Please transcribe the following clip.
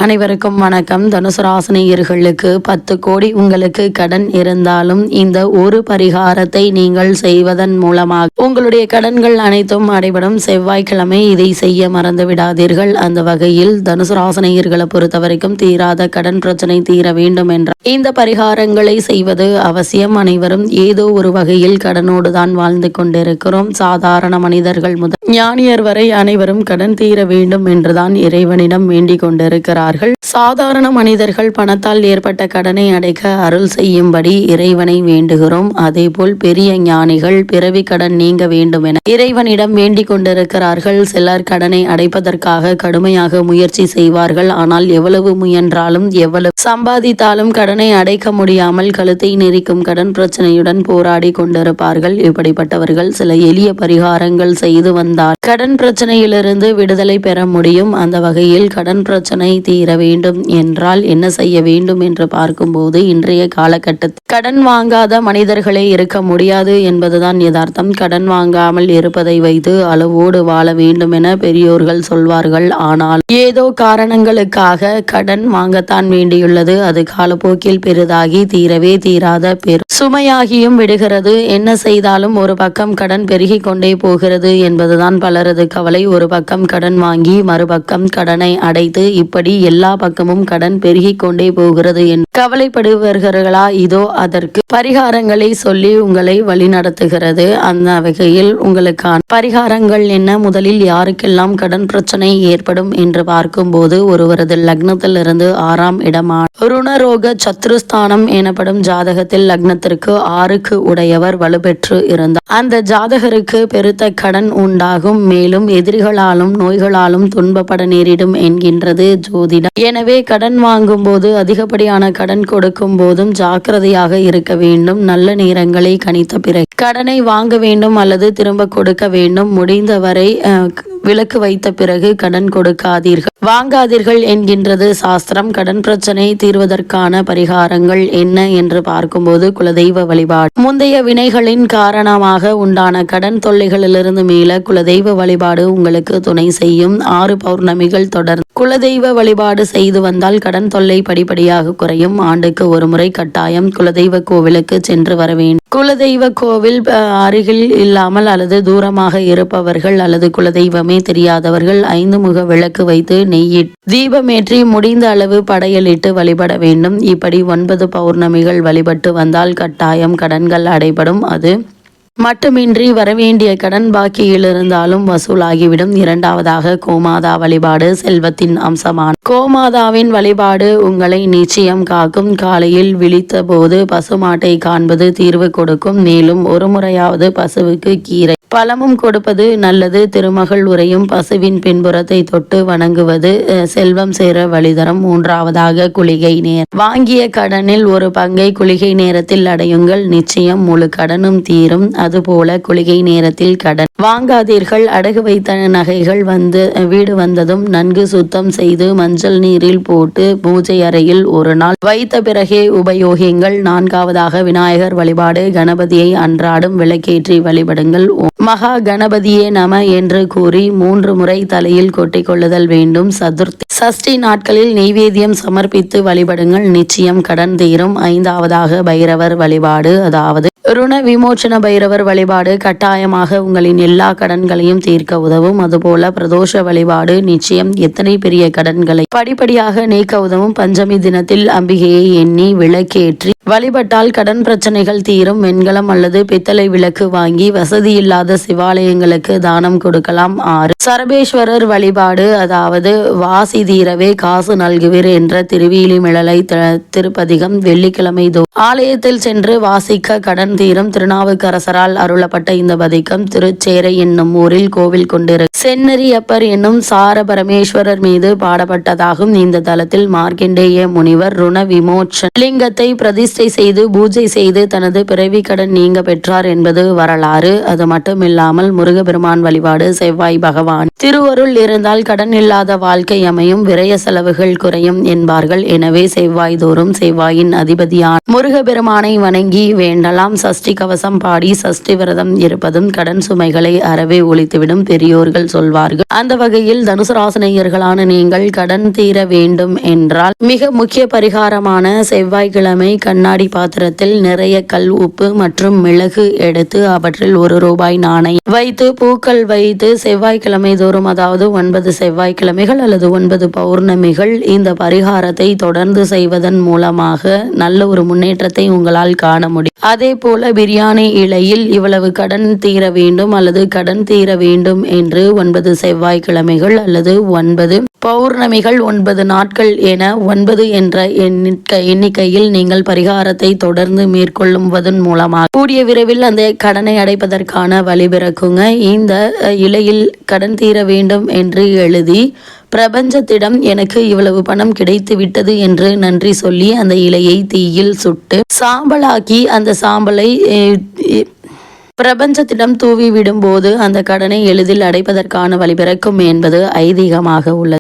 அனைவருக்கும் வணக்கம். தனுசு ராசினியர்களுக்கு 10 கோடி உங்களுக்கு கடன் இருந்தாலும் இந்த ஒரு பரிகாரத்தை நீங்கள் செய்வதன் மூலமாக உங்களுடைய கடன்கள் அனைத்தும் அடைபடும். செவ்வாய்க்கிழமை இதை செய்ய மறந்து விடாதீர்கள். அந்த வகையில் தனுசு ராசினியர்களை பொறுத்த வரைக்கும் தீராத கடன் பிரச்சனை தீர வேண்டும் என்ற இந்த பரிகாரங்களை செய்வது அவசியம். அனைவரும் ஏதோ ஒரு வகையில் கடனோடு தான் வாழ்ந்து கொண்டிருக்கிறோம். சாதாரண மனிதர்கள் முதல் ஞானியர் வரை அனைவரும் கடன் தீர வேண்டும் என்றுதான் இறைவனிடம் வேண்டிக் கொண்டிருக்கிறார். சாதாரண மனிதர்கள் பணத்தால் ஏற்பட்ட கடனை அடைக்க அருள் செய்யும்படி இறைவனை வேண்டுகிறோம். அதேபோல் பெரிய ஞானிகள் பிறவி கடன் நீங்க வேண்டும் என இறைவனிடம் வேண்டிக் கொண்டிருக்கிறார்கள். சிலர் கடனை அடைப்பதற்காக கடுமையாக முயற்சி செய்வார்கள். ஆனால் எவ்வளவு முயன்றாலும் எவ்வளவு சம்பாதித்தாலும் கடனை அடைக்க முடியாமல் கழுத்தை நெரிக்கும் கடன் பிரச்சனையுடன் போராடி கொண்டிருப்பார்கள். இப்படிப்பட்டவர்கள் சில எளிய பரிகாரங்கள் செய்து வந்தால் கடன் பிரச்சனையிலிருந்து விடுதலை பெற முடியும். அந்த வகையில் கடன் பிரச்சனை தீர வேண்டும் என்றால் என்ன செய்ய வேண்டும் என்று பார்க்கும்போது இன்றைய காலகட்டத்தில் கடன் வாங்காத மனிதர்களே இருக்க முடியாது என்பதுதான் யதார்த்தம். கடன் வாங்காமல் இருப்பதை வைத்து அளவோடு வாழ வேண்டும் என பெரியோர்கள் சொல்வார்கள். ஆனால் ஏதோ காரணங்களுக்காக கடன் வாங்கத்தான் வேண்டியுள்ளது. அது காலப்போக்கில் பெரிதாகி தீரவே தீராத சுமையாகியும் விடுகிறது. என்ன செய்தாலும் ஒரு பக்கம் கடன் பெருகி கொண்டே போகிறது என்பதுதான் பலரது கவலை. ஒரு பக்கம் கடன் வாங்கி மறுபக்கம் கடனை அடைத்து இப்படி எல்லா பக்கமும் கடன் பெருகி கொண்டே போகிறது என்று கவலைப்படுவர்களா? இதோ அதற்கு பரிகாரங்களை சொல்லி உங்களை வழிநடத்துகிறது. அந்த வகையில் உங்களுக்கான பரிகாரங்கள் என்ன? முதலில் யாருக்கெல்லாம் கடன் பிரச்சனை ஏற்படும் என்று பார்க்கும்போது ஒருவரது லக்னத்திலிருந்து 6ஆம் இடமான ருணரோக சத்ருஸ்தானம் எனப்படும் ஜாதகத்தில் லக்னத்திற்கு 6க்கு உடையவர் வலுப்பெற்று இருந்தார். அந்த ஜாதகருக்கு பெருத்த கடன் உண்டாகும். மேலும் எதிரிகளாலும் நோய்களாலும் துன்பப்பட நேரிடும் என்கின்றது ஜோதிடம். எனவே கடன் வாங்கும் போது அதிகப்படியான கடன் கொடுக்கும் போதும் ஜாக்கிரதையாக இருக்க வேண்டும். நல்ல நேரங்களை கணித்த பிறகு கடனை வாங்க வேண்டும் அல்லது திரும்ப கொடுக்க வேண்டும். முடிந்தவரை விலக்கு வைத்த பிறகு கடன் கொடுக்காதீர்கள், வாங்காதீர்கள் என்கின்றது சாஸ்திரம். கடன் பிரச்சனை தீர்வதற்கான பரிகாரங்கள் என்ன என்று பார்க்கும்போது குலதெய்வ வழிபாடு. முந்தைய வினைகளின் காரணமாக உண்டான கடன் தொல்லைகளிலிருந்து மீள குலதெய்வ வழிபாடு உங்களுக்கு துணை செய்யும். 6 பௌர்ணமிகள் தொடர்ந்து குலதெய்வ வழிபாடு செய்து வந்தால் கடன் தொல்லை படிப்படியாக குறையும். ஆண்டுக்கு ஒரு முறை கட்டாயம் குலதெய்வ கோவிலுக்கு சென்று வர வேண்டும். குலதெய்வ கோவில் அருகில் இல்லாமல் அல்லது தூரமாக இருப்பவர்கள் அல்லது குலதெய்வமே தெரியாதவர்கள் 5 முக விளக்கு வைத்து நெய்யிட்டு தீபமேற்றி முடிந்த அளவு படையலிட்டு வழிபட வேண்டும். இப்படி 9 பௌர்ணமிகள் வழிபட்டு வந்தால் கட்டாயம் கடன்கள் அடைபடும். அது மட்டுமின்றி வரவேண்டிய கடன் பாக்கியில் இருந்தாலும் வசூலாகிவிடும். 2வதாக கோமாதா வழிபாடு. செல்வத்தின் அம்சமான கோமாதாவின் வழிபாடு உங்களை நிச்சயம் காக்கும். காலையில் விழித்த போது பசுமாட்டை காண்பது தீர்வு கொடுக்கும். மேலும் ஒரு முறையாவது பசுவுக்கு கீரை பழமும் கொடுப்பது நல்லது. திருமகள் உரையும் பசுவின் பின்புறத்தை தொட்டு வணங்குவது செல்வம் சேர வழிதரும். 3வதாக குளிகை நேரம். வாங்கிய கடனில் ஒரு பங்கை குளிகை நேரத்தில் அடையுங்கள். நிச்சயம் முழு கடனும் தீரும். அதுபோல குளிகை நேரத்தில் கடன் வாங்காதீர்கள். அடகு வைத்த நகைகள் வீடு வந்ததும் நன்கு சுத்தம் செய்து மஞ்சள் நீரில் போட்டு பூஜை அறையில் ஒரு நாள் வைத்த பிறகே உபயோகிங்கள். 4வதாக விநாயகர் வழிபாடு. கணபதியை அன்றாடும் விளக்கேற்றி வழிபடுங்கள். மகா கணபதியே நம என்று கூறி 3 முறை தலையில் கொட்டிக் கொள்ளுதல் வேண்டும். சஷ்டி நாட்களில் நெய்வேத்தியம் சமர்ப்பித்து வழிபடுங்கள். நிச்சயம் கடன் தீரும். 5வதாக பைரவர் வழிபாடு, அதாவது ருண விமோச்சன பைரவர் வழிபாடு கட்டாயமாக உங்களின் எல்லா கடன்களையும் தீர்க்க உதவும். அதுபோல பிரதோஷ வழிபாடு நிச்சயம் எத்தனை பெரிய கடன்களை படிப்படியாக நீக்க உதவும். பஞ்சமி தினத்தில் அம்பிகையை எண்ணி விளக்கேற்றி வழிபட்டால் கடன் பிரச்சனைகள் தீரும். வெண்கலம் அல்லது பித்தளை விளக்கு வாங்கி வசதியில்லாத சிவாலயங்களுக்கு தானம் கொடுக்கலாம். 6 சரபேஸ்வரர் வழிபாடு, அதாவது வாசி தீரவே காசு நல்குவீர் என்ற திருவிழிமிழலை திருப்பதிகம் வெள்ளிக்கிழமை ஆலயத்தில் சென்று வாசிக்க கடன் தீரும். திருநாவுக்கரசரால் அருளப்பட்ட இந்த பதிகம் திருச்சேரை என்னும் ஊரில் கோவில் கொண்டிரு சென்னரியப்பர் என்னும் சார பரமேஸ்வரர் மீது பாடப்பட்டதாகும். இந்த தலத்தில் மார்க்கண்டேய முனிவர் ருண விமோச்சன லிங்கத்தை பிரதிஷ்டை செய்து பூஜை செய்து தனது பிறவி கடன் நீங்க பெற்றார் என்பது வரலாறு. அது மட்டுமில்லாமல் முருகப்பெருமான் வழிபாடு. செவ்வாய் பகவான் திருவருள் இருந்தால் கடன் இல்லாத வாழ்க்கை அமையும். விரய செலவுகள் குறையும் என்பார்கள். எனவே செவ்வாய் தோறும் செவ்வாயின் அதிபதியான முருகப்பெருமானை வணங்கி வேண்டலாம். சஷ்டி கவசம் பாடி சஷ்டி விரதம் இருப்பதும் கடன் சுமைகளை அறவே ஒழித்துவிடும் பெரியோர்கள் சொல்வார்கள். அந்த வகையில் தனுசு ராசினியர்களான நீங்கள் கடன் தீர வேண்டும் என்றால் மிக முக்கிய பரிகாரமான செவ்வாய்க்கிழமை கண்ணாடி பாத்திரத்தில் நிறைய கல் உப்பு மற்றும் மிளகு எடுத்து அவற்றில் ₹1 நாணயம் வைத்து பூக்கள் வைத்து செவ்வாய்க்கிழமை தோறும், அதாவது 9 செவ்வாய்க்கிழமைகள் அல்லது 9 பௌர்ணமிகள் இந்த பரிகாரத்தை தொடர்ந்து செய்வதன் மூலமாக நல்ல ஒரு முன்னேற்றத்தை உங்களால் காண முடியும். அதே போல பிரியாணி இலையில் இவ்வளவு கடன் தீர வேண்டும் அல்லது கடன் தீர வேண்டும் என்று 9 செவ்வாய்க்கிழமைகள் அல்லது 9 பௌர்ணமிகள் 9 நாட்கள் என 9 என்ற எண்ணிக்கையில் நீங்கள் பரிகாரத்தை தொடர்ந்து மேற்கொள்ளுவதன் மூலமாக கூடிய விரைவில் அந்த கடனை அடைப்பதற்கான வழி பிறக்குங்க. இந்த இலையில் கடன் தீர வேண்டும் என்று எழுதி பிரபஞ்சத்திடம் எனக்கு இவ்வளவு பணம் கிடைத்து விட்டது என்று நன்றி சொல்லி அந்த இலையை தீயில் சுட்டு சாம்பலாக்கி அந்த சாம்பலை பிரபஞ்சத்திடம் தூவி விடும்போது அந்த கடனை எளிதில் அடைப்பதற்கான வழி பிறக்கும் என்பது ஐதீகமாக உள்ளது.